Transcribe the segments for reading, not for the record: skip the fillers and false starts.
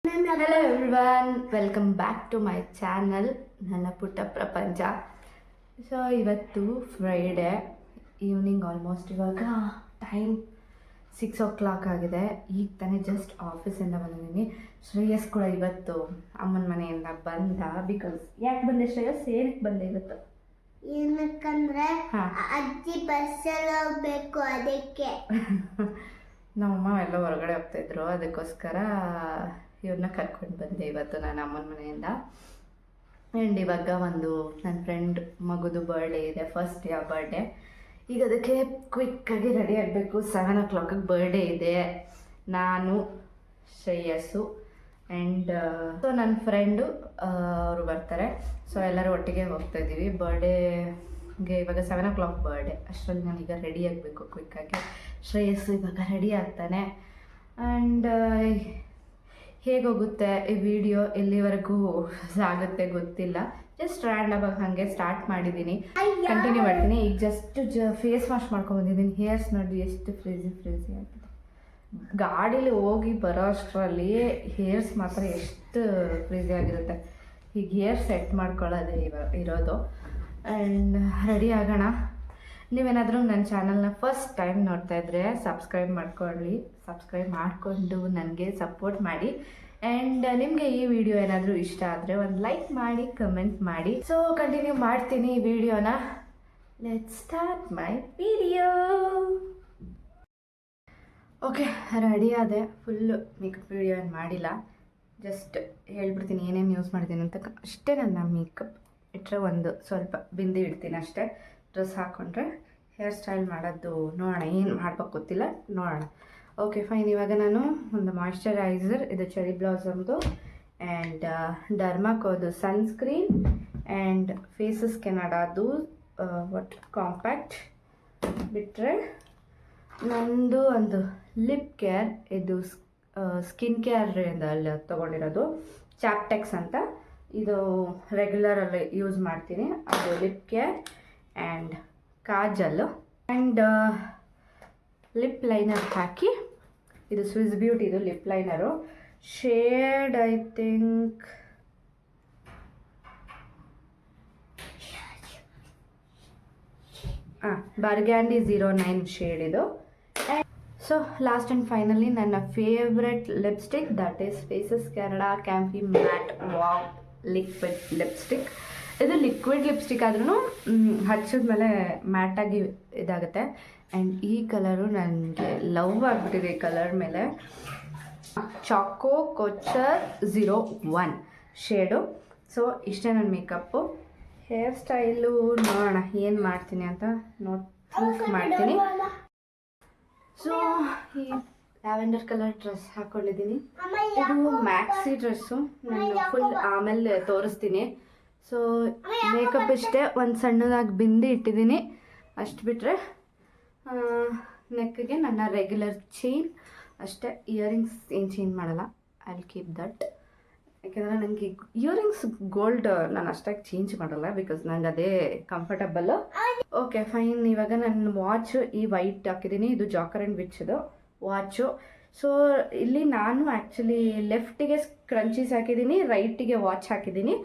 Hello everyone, welcome back to my channel ನನ್ನ ಪುಟ್ಟ ಪ್ರಪಂಚ. ಸೊ ಇವತ್ತು ಫ್ರೈಡೇ ಈವ್ನಿಂಗ್ ಆಲ್ಮೋಸ್ಟ್ ಇವಾಗ ಟೈಮ್ 6 o'clock ಆಗಿದೆ. ಈಗ ತಾನೇ ಜಸ್ಟ್ ಆಫೀಸಿಂದ ಬಂದಿದ್ದೀನಿ. ಶ್ರೇಯಸ್ ಕೂಡ ಇವತ್ತು ಅಮ್ಮನ ಮನೆಯಿಂದ ಬಂದ. ಬಿಕಾಸ್ ಯಾಕೆ ಬಂದೆ ಶ್ರೇಯಸ್? ಏನಕ್ಕೆ ಬಂದೆ ಇವತ್ತು? ಏನಕ್ಕಂದ್ರೆ ಅಜ್ಜಿ ಬಸ್ಸಲ್ಲಿ ಹೋಗ್ಬೇಕು ಅದಕ್ಕೆ. ನಮ್ಮಮ್ಮ ಎಲ್ಲ ಹೊರಗಡೆ ಹೋಗ್ತಾಯಿದ್ರು, ಅದಕ್ಕೋಸ್ಕರ ಇವ್ರನ್ನ ಕರ್ಕೊಂಡು ಬಂದೆ ಇವತ್ತು ನಾನು ಅಮ್ಮನ ಮನೆಯಿಂದ. ಆ್ಯಂಡ್ ಇವಾಗ ಒಂದು ನನ್ನ ಫ್ರೆಂಡ್ ಮಗುದು ಬರ್ಡೇ ಇದೆ, ಫಸ್ಟ್ ಇಯರ್ ಬರ್ಡೇ. ಈಗ ಅದಕ್ಕೆ ಕ್ವಿಕ್ಕಾಗಿ ರೆಡಿ ಆಗಬೇಕು. 7 o'clock ಬರ್ಡೇ ಇದೆ. ನಾನು, ಶ್ರೇಯಸ್ಸು ಆ್ಯಂಡ್ ಸೊ ನನ್ನ ಫ್ರೆಂಡು ಅವರು ಬರ್ತಾರೆ. ಸೊ ಎಲ್ಲರೂ ಒಟ್ಟಿಗೆ ಹೋಗ್ತಾ ಇದ್ದೀವಿ ಬರ್ಡೇಗೆ. ಇವಾಗ 7 o'clock ಬರ್ಡೇ. ಅಷ್ಟರಲ್ಲಿ ನಾನೀಗ ರೆಡಿ ಆಗಬೇಕು ಕ್ವಿಕ್ಕಾಗಿ. ಶ್ರೇಯಸ್ಸು ಇವಾಗ ರೆಡಿ ಆಗ್ತಾನೆ. ಆ್ಯಂಡ್ ಹೇಗೋಗುತ್ತೆ ಈ ವಿಡಿಯೋ, ಎಲ್ಲಿವರೆಗೂ ಆಗುತ್ತೆ ಗೊತ್ತಿಲ್ಲ. ಜಸ್ಟ್ ರ್ಯಾಂಡಮ್ ಆಗಿ ಹಾಗೆ ಸ್ಟಾರ್ಟ್ ಮಾಡಿದ್ದೀನಿ, ಕಂಟಿನ್ಯೂ ಮಾಡ್ತೀನಿ. ಈಗ ಜಸ್ಟ್ ಫೇಸ್ ವಾಶ್ ಮಾಡ್ಕೊಂಡ್ಬಂದಿದ್ದೀನಿ. ಹೇರ್ಸ್ ನೋಡಿ ಎಷ್ಟು ಫ್ರೀಸಿ ಆಗಿದೆ. ಗಾಡೀಲಿ ಹೋಗಿ ಬರೋ ಅಷ್ಟರಲ್ಲಿ ಹೇರ್ಸ್ ಮಾತ್ರ ಎಷ್ಟು ಫ್ರೀಸಿ ಆಗಿರುತ್ತೆ. ಈಗ ಹೇರ್ ಸೆಟ್ ಮಾಡ್ಕೊಳ್ಳೋದೇ ಇರೋದು. ಆ್ಯಂಡ್ ರೆಡಿ ಆಗೋಣ. ನೀವೇನಾದರೂ ನನ್ನ ಚಾನಲ್ನ ಫಸ್ಟ್ ಟೈಮ್ ನೋಡ್ತಾ ಇದ್ದರೆ ಸಬ್ಸ್ಕ್ರೈಬ್ ಮಾಡಿಕೊಂಡು ನನಗೆ ಸಪೋರ್ಟ್ ಮಾಡಿ. ಆ್ಯಂಡ್ ನಿಮಗೆ ಈ ವಿಡಿಯೋ ಏನಾದರೂ ಇಷ್ಟ ಆದರೆ ಒಂದು ಲೈಕ್ ಮಾಡಿ, ಕಮೆಂಟ್ ಮಾಡಿ. ಸೊ ಕಂಟಿನ್ಯೂ ಮಾಡ್ತೀನಿ ಈ ವಿಡಿಯೋನ. Let's start my video. Okay, ready ಆದೆ. ಫುಲ್ಲು ಮೇಕಪ್ ವಿಡಿಯೋ ಏನು ಮಾಡಿಲ್ಲ, ಜಸ್ಟ್ ಹೇಳ್ಬಿಡ್ತೀನಿ ಏನೇನು ಯೂಸ್ ಮಾಡ್ತೀನಿ ಅಂತ. ಅಷ್ಟೇ ನನ್ನ ಮೇಕಪ್ ಇಟ್ಟರೆ ಒಂದು ಸ್ವಲ್ಪ ಬಿಂದಿ ಇಡ್ತೀನಿ ಅಷ್ಟೇ. ಡ್ರೆಸ್ ಹಾಕ್ಕೊಂಡ್ರೆ ಹೇರ್ ಸ್ಟೈಲ್ ಮಾಡೋದು ನೋಡೋಣ, ಏನು ಮಾಡ್ಬೇಕು ಗೊತ್ತಿಲ್ಲ, ನೋಡೋಣ. Okay fine. ಇವಾಗ ನಾನು ಒಂದು ಮಾಯ್ಶ್ಚರೈಸರ್, ಇದು ಚೆರಿ ಬ್ಲಾಸಮ್ದು, ಆ್ಯಂಡ್ ಡರ್ಮಾಕೋದು ಸನ್ಸ್ಕ್ರೀನ್, ಆ್ಯಂಡ್ ಫೇಸಸ್ ಕೆನಡಾದು ಕಾಂಪ್ಯಾಕ್ಟ್ ಬಿಟ್ಟರೆ ನಂದು ಒಂದು ಲಿಪ್ ಕೇರ್. ಇದು ಸ್ಕಿನ್ ಕೇರಿಂದ ಅಲ್ಲಿ ತೊಗೊಂಡಿರೋದು, ಚಾಪ್ಟೆಕ್ಸ್ ಅಂತ. ಇದು ರೆಗ್ಯುಲರಲ್ಲಿ ಯೂಸ್ ಮಾಡ್ತೀನಿ. ಅದು lip care and kajal and lip liner ಹಾಕಿ. ಇದು ಸ್ವಿಸ್ ಬ್ಯೂಟಿದು lip liner. Shade I think burgundy 09 shade ಇದು. ಸೊ ಲಾಸ್ಟ್ ಆ್ಯಂಡ್ ಫೈನಲಿ ನನ್ನ favourite lipstick, that is Faces Canada comfy mat wow liquid lipstick. ಇದು ಲಿಕ್ವಿಡ್ ಲಿಪ್ಸ್ಟಿಕ್ ಆದ್ರೂ ಹಚ್ಚಿದ್ಮೇಲೆ ಮ್ಯಾಟಾಗಿ ಇದಾಗುತ್ತೆ. And ಈ colour ನನಗೆ ಲವ್ ಆಗಿಬಿಟ್ಟಿದೆ ಈ ಕಲರ್ ಮೇಲೆ. ಚಾಕೋ ಕೋಚರ್ 01 ಶೇಡು. ಸೊ ಇಷ್ಟೇ ನನ್ನ ಮೇಕಪ್ಪು. ಹೇರ್ ಸ್ಟೈಲು ನೋಡೋಣ ಏನು ಮಾಡ್ತೀನಿ ಅಂತ ಮಾಡ್ತೀನಿ. ಸೊ ಈ ಲ್ಯಾವೆಂಡರ್ ಕಲರ್ ಡ್ರೆಸ್ ಹಾಕ್ಕೊಂಡಿದ್ದೀನಿ. ಇದು ಮ್ಯಾಕ್ಸಿ ಡ್ರೆಸ್ಸು. ನಾನು ಫುಲ್ ಆಮೇಲೆ ತೋರಿಸ್ತೀನಿ. ಸೊ ಮೇಕಪ್ ಇಷ್ಟೇ. ಒಂದು ಸಣ್ಣದಾಗಿ ಬಿಂದಿ ಇಟ್ಟಿದ್ದೀನಿ, ಅಷ್ಟು ಬಿಟ್ಟರೆ ನೆಕ್ಗೆ ನನ್ನ ರೆಗ್ಯುಲರ್ ಚೈನ್ ಅಷ್ಟೇ. ಇಯರಿಂಗ್ಸ್ ಏನು ಚೇಂಜ್ ಮಾಡಲ್ಲ, ಐ ವಿಲ್ ಕೀಪ್ ದಟ್. ಯಾಕೆಂದರೆ ನನಗೆ ಇಯರಿಂಗ್ಸ್ ಗೋಲ್ಡ್ ನಾನು ಅಷ್ಟಾಗಿ ಚೇಂಜ್ ಮಾಡಲ್ಲ, ಬಿಕಾಸ್ ನಂಗೆ ಅದೇ ಕಂಫರ್ಟಬಲ್ಲು. Okay fine. ಇವಾಗ ನನ್ನ ವಾಚ್ ಈ ವೈಟ್ ಹಾಕಿದ್ದೀನಿ. ಇದು ಜಾಕರ್ ಆ್ಯಂಡ್ ವಿಚ್ದು ವಾಚು. ಸೊ ಇಲ್ಲಿ ನಾನು ಆ್ಯಕ್ಚುಲಿ ಲೆಫ್ಟಿಗೆ ಕ್ರಂಚೀಸ್ ಹಾಕಿದ್ದೀನಿ, ರೈಟಿಗೆ ವಾಚ್ ಹಾಕಿದ್ದೀನಿ.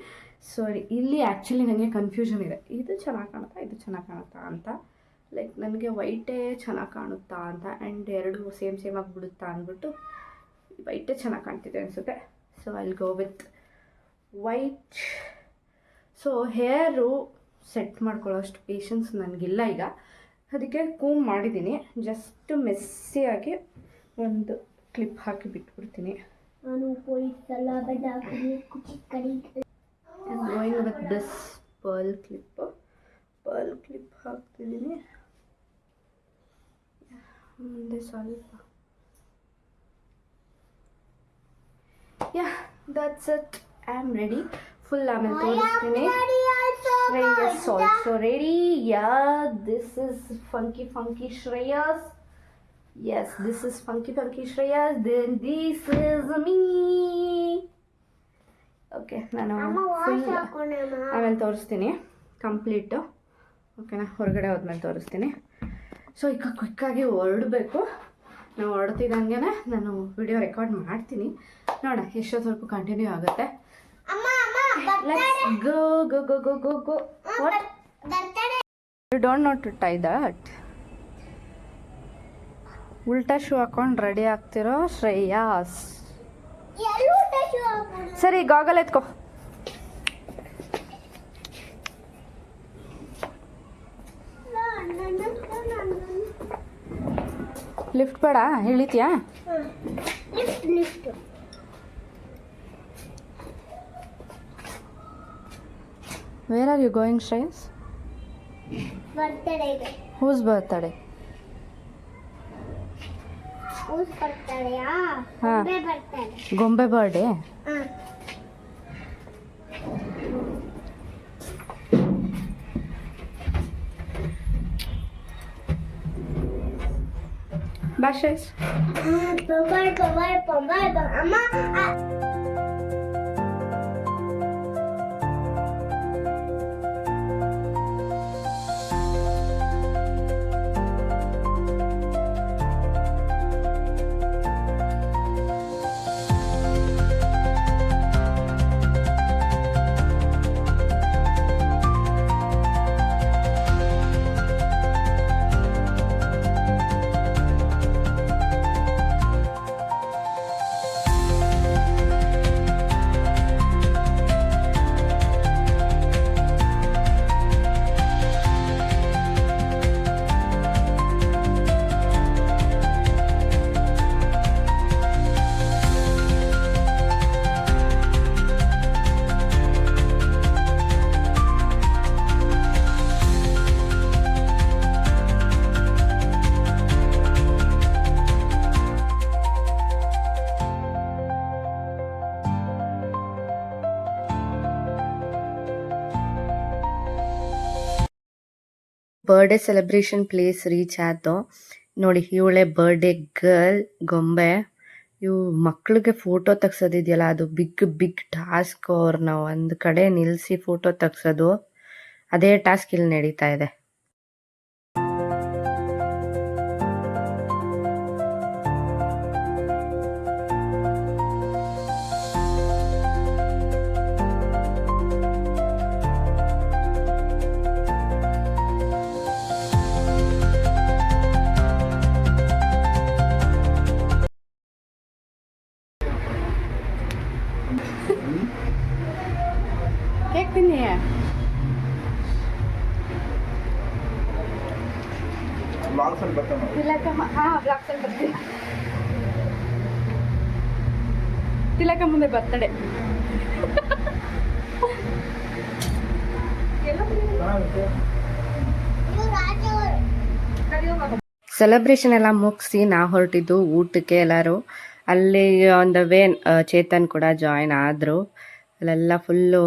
ಸೊ ಇಲ್ಲಿ ಆ್ಯಕ್ಚುಲಿ ನನಗೆ ಕನ್ಫ್ಯೂಷನ್ ಇದೆ, ಇದು ಚೆನ್ನಾಗಿ ಕಾಣುತ್ತಾ, ಇದು ಚೆನ್ನಾಗಿ ಕಾಣುತ್ತಾ ಅಂತ. ಲೈಕ್ ನನಗೆ ವೈಟೇ ಚೆನ್ನಾಗಿ ಕಾಣುತ್ತಾ ಅಂತ, ಆ್ಯಂಡ್ ಎರಡು ಸೇಮ್ ಆಗಿಬಿಡುತ್ತಾ ಅಂದ್ಬಿಟ್ಟು ವೈಟೇ ಚೆನ್ನಾಗಿ ಕಾಣ್ತಿದೆ ಅನಿಸುತ್ತೆ. So I will go with white. So hair set ಮಾಡ್ಕೊಳ್ಳೋಷ್ಟು ಪೇಷನ್ಸ್ ನನಗಿಲ್ಲ ಈಗ, ಅದಕ್ಕೆ ಕೂಮ್ ಮಾಡಿದ್ದೀನಿ. ಜಸ್ಟ್ ಮೆಸ್ಸಿಯಾಗಿ ಒಂದು ಕ್ಲಿಪ್ ಹಾಕಿ ಬಿಟ್ಬಿಡ್ತೀನಿ. ನಾನು I'm going with this pearl clip ಹಾಕ್ತಿದ್ದೀನಿ. ಮುಂದೆ ಸ್ವಲ್ಪ that's it. I'm ready. Full ಆಮೇಲೆ ತೋರಿಸ್ತೀನಿ. Shreyas also ready. This is funky Shreyas. Yes, this is funky Shreyas. Then this is me. Okay, ನಾನು ಫುಲ್ ಆಮೇಲೆ ತೋರಿಸ್ತೀನಿ ಕಂಪ್ಲೀಟು. ಓಕೆನಾ, ಹೊರಗಡೆ ಹೋದ್ಮೇಲೆ ತೋರಿಸ್ತೀನಿ. ಸೊ ಈಗ ಕ್ವಿಕ್ಕಾಗಿ ಹೊರಡಬೇಕು. ನಾವು ಹೊರಡ್ತಿದ್ದಂಗೆ ನಾನು ವಿಡಿಯೋ ರೆಕಾರ್ಡ್ ಮಾಡ್ತೀನಿ, ನೋಡೋಣ ಎಷ್ಟೊತ್ತವರೆಗೂ ಕಂಟಿನ್ಯೂ ಆಗುತ್ತೆ. Let's go. What? You don't know to tie that. ಉಲ್ಟಾ ಶೂ ಹಾಕೊಂಡು ರೆಡಿ ಆಗ್ತಿರೋ ಶ್ರೇಯಾಸ್. ಸರಿ ಗಾಗಲ್ ಎತ್ಕೋ. ಲಿಫ್ಟ್ ಬೇಡ, ಇಳಿತೀಯಾ? Where are you going, Shreyas? Birthday. Whose birthday? Whose birthday? Ha. Gombe birthday. Gombe birthday? Bye, Shreyas. Bye. Amma. Birthday celebration place reach ಆಯ್ತು ನೋಡಿ. ಇವಳೆ birthday girl ಗೊಂಬೆ. ಇವು ಮಕ್ಳಿಗೆ ಫೋಟೋ ತೆಗ್ಸೋದಿದೆಯಲ್ಲ, ಅದು ಬಿಗ್ ಟಾಸ್ಕ್. ಅವ್ರನ್ನ ಒಂದು ಕಡೆ ನಿಲ್ಲಿಸಿ ಫೋಟೋ ತೆಗ್ಸೋದು, ಅದೇ ಟಾಸ್ಕ್ ಇಲ್ಲಿ ನಡೀತಾ ಇದೆ. ಕೇಕ್ ತಿನ್ನಿ. ತಿಲಕ ಮುಂದೆ ಬರ್ತಡೆ. ಸೆಲೆಬ್ರೇಷನ್ ಎಲ್ಲ ಮುಗಿಸಿ ನಾವು ಹೊರಟಿದ್ದು ಊಟಕ್ಕೆ ಎಲ್ಲರೂ. ಅಲ್ಲಿ ಆನ್ ದ ವೇ ಚೇತನ್ ಕೂಡ ಜಾಯಿನ್ ಆದರು. ಅಲ್ಲೆಲ್ಲ ಫುಲ್ಲು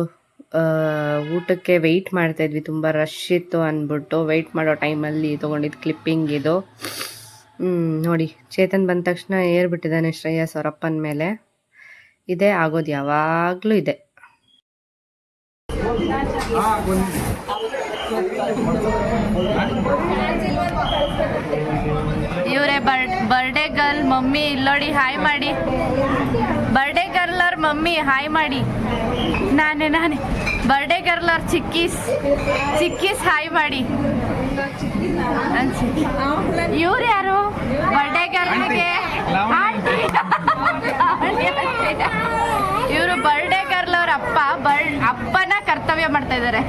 ಊಟಕ್ಕೆ ವೆಯ್ಟ್ ಮಾಡ್ತಾಯಿದ್ವಿ, ತುಂಬ ರಶ್ ಇತ್ತು ಅಂದ್ಬಿಟ್ಟು. ವೆಯ್ಟ್ ಮಾಡೋ ಟೈಮಲ್ಲಿ ತೊಗೊಂಡಿದ್ದು ಕ್ಲಿಪ್ಪಿಂಗ್ ಇದು. ನೋಡಿ, ಚೇತನ್ ಬಂದ ತಕ್ಷಣ ಏರ್ಬಿಟ್ಟಿದ್ದಾನೆ ಶ್ರೇಯಸ್ ಅವರಪ್ಪನ ಮೇಲೆ. ಇದೇ ಆಗೋದು, ಯಾವಾಗಲೂ ಇದೆ. ಇವರೇ ಬರ್ಡೇ ಗರ್ಲ್ ಮಮ್ಮಿ. ಇಲ್ಲೋಡಿ, ಹಾಯ್ ಮಾಡಿ. ಬರ್ಡೇ ಗರ್ಲ್ ಅವ್ರ ಮಮ್ಮಿ ಹಾಯ್ ಮಾಡಿ. ನಾನೇ ಬರ್ಡೇ ಗರ್ಲ್ ಅವ್ರ ಚಿಕ್ಕೀಸ್ ಹಾಯ್ ಮಾಡಿ. ಇವ್ರು ಯಾರು? ಬರ್ಡೇ ಗರ್ಲ್ಗೆ ಇವರು ಬರ್ಡೇ ಗರ್ಲ್ ಅವ್ರ ಅಪ್ಪನ ಕರ್ತವ್ಯ ಮಾಡ್ತಾ ಇದ್ದಾರೆ.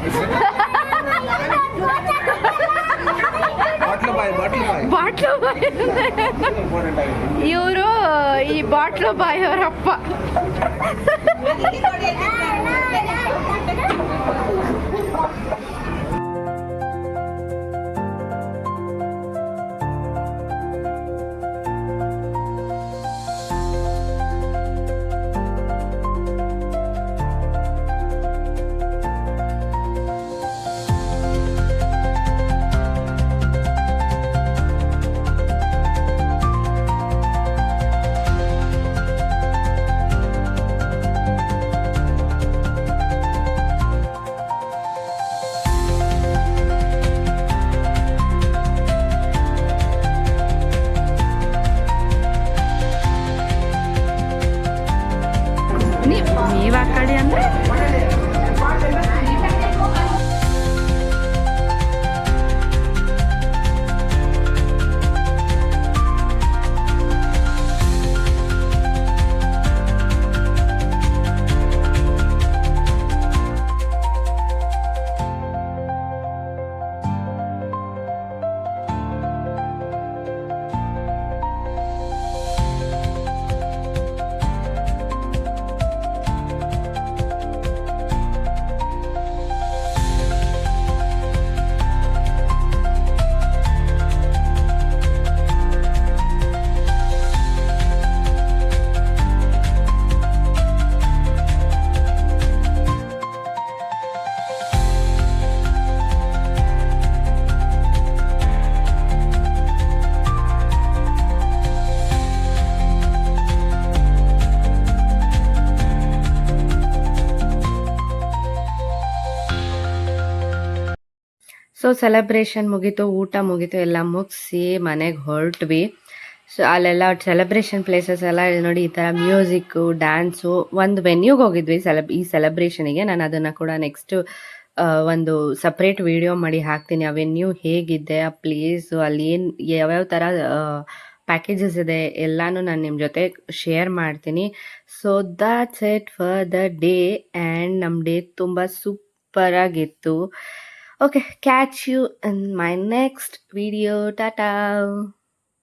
ಬಾಟ್ಲು ಬಾಯ್ ಇವರು, ಈ ಬಾಟ್ಲು ಬಾಯ್ ಅವರಪ್ಪ. ನೀವು ಆ ಕಡೆ ಅಂದರೆ ಸೊ ಸೆಲೆಬ್ರೇಷನ್ ಮುಗೀತು, ಊಟ ಮುಗೀತು, ಎಲ್ಲ ಮುಗಿಸಿ ಮನೆಗೆ ಹೊರಟ್ವಿ. ಸೊ ಅಲ್ಲೆಲ್ಲ ಸೆಲೆಬ್ರೇಷನ್ ಪ್ಲೇಸಸ್ ಎಲ್ಲ ನೋಡಿ, ಈ ಥರ ಮ್ಯೂಸಿಕ್ಕು, ಡ್ಯಾನ್ಸು. ಒಂದು ವೆನ್ಯೂಗೆ ಹೋಗಿದ್ವಿ ಈ ಸೆಲೆಬ್ರೇಷನಿಗೆ. ನಾನು ಅದನ್ನು ಕೂಡ ನೆಕ್ಸ್ಟು ಒಂದು ಸಪ್ರೇಟ್ ವಿಡಿಯೋ ಮಾಡಿ ಹಾಕ್ತೀನಿ. ಆ ವೆನ್ಯೂ ಹೇಗಿದೆ, ಆ ಪ್ಲೇಸು, ಅಲ್ಲಿ ಏನು ಯಾವ್ಯಾವ ಥರ ಪ್ಯಾಕೇಜಸ್ ಇದೆ ಎಲ್ಲನೂ ನಾನು ನಿಮ್ಮ ಜೊತೆ ಶೇರ್ ಮಾಡ್ತೀನಿ. So that's it for the day. And ನಮ್ಮ ಡೇ ತುಂಬ ಸೂಪರಾಗಿತ್ತು. Okay, catch you in my next video. Tata.